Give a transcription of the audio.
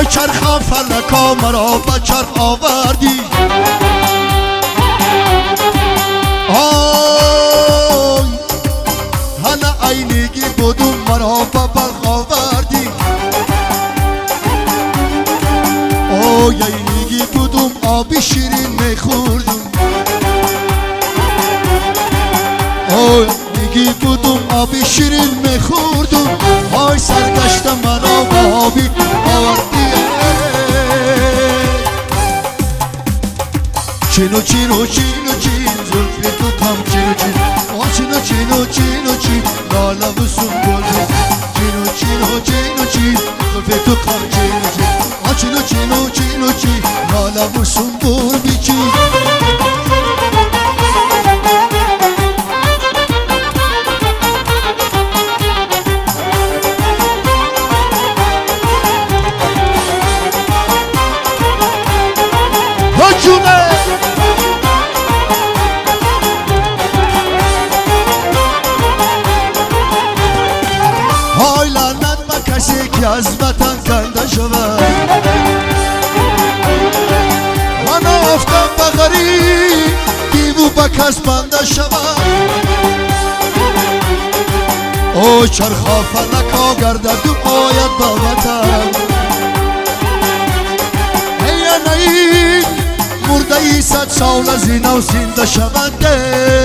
چرخ فلکا مرا به چرخ آوردی آی حالا عینگی بودم مرا به بلخ آوردی آی عینگی بودم آبی شیرین میخوردم آی عینگی بودم آبی شیرین میخوردم آی سرگشت مرا به آبی آوردی چینو چینو چینو چین زلفی تو تام چینو چین چینو چینو چینو چین لاله و سنبول چینو چینو چینو چین زلفی تو تام چینو چین چینو چینو چینو چین لاله و سنبول بیچین های لعنت به کسی که از وطن کنده شود من افتم به غریب دیو به کس بنده شود او چرخا فلکا گردد و آید به وطن ای نایی مرده ای 100 سال از این و زنده شونده